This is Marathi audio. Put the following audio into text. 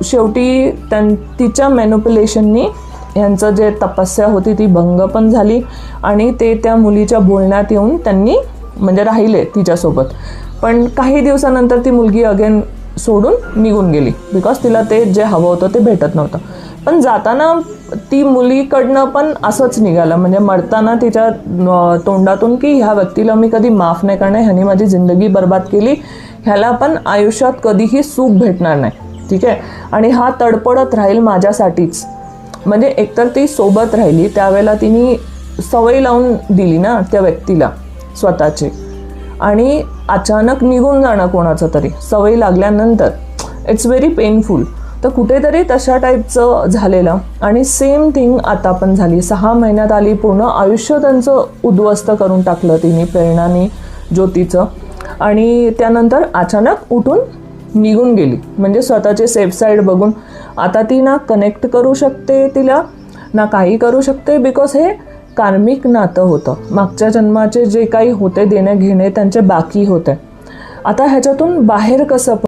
शेवटी तिच्या मॅनिप्युलेशननी यांचं जे तपस्या होती ती भंग पण झाली आणि ते त्या मुलीच्या बोलण्यात येऊन त्यांनी म्हणजे राहिले तिच्यासोबत. पण काही दिवसानंतर ती मुलगी अगेन सोडून निघून गेली बिकॉज तिला ते जे हवं होतं ते भेटत नव्हतं. पण जाताना ती मुलीकडनं पण असंच निघालं, म्हणजे मरताना तिच्या तोंडातून की ह्या व्यक्तीला मी कधी माफ नाही करणार, ह्यानी माझी जिंदगी बर्बाद केली, ह्याला पण आयुष्यात कधीही सुख भेटणार नाही, ठीक आहे, आणि हा तडपडत राहील माझ्यासाठीच. म्हणजे एकतर ती सोबत राहिली, त्यावेळेला तिने सवय लावून दिली ना त्या व्यक्तीला स्वतःची, आणि अचानक निघून जाणं कोणाचं तरी सवय लागल्यानंतर इट्स व्हेरी पेनफुल. तर कुठेतरी तशा टाईपचं झालेलं. आणि सेम थिंग आता पण झाली. 6 महिन्यात आली, पूर्ण आयुष्य त्यांचं उद्ध्वस्त करून टाकलं तिने, प्रेरणाने, ज्योतीचं. आणि त्यानंतर अचानक उठून निघून गेली, म्हणजे स्वतःचे सेफ साईड बघून. आता ती ना कनेक्ट करू शकते तिला, ना काही करू शकते, बिकॉज हे कार्मिक नातं होतं. मागच्या जन्माचे जे काही होते देणे घेणे त्यांचे बाकी होते. आता ह्याच्यातून बाहेर कसं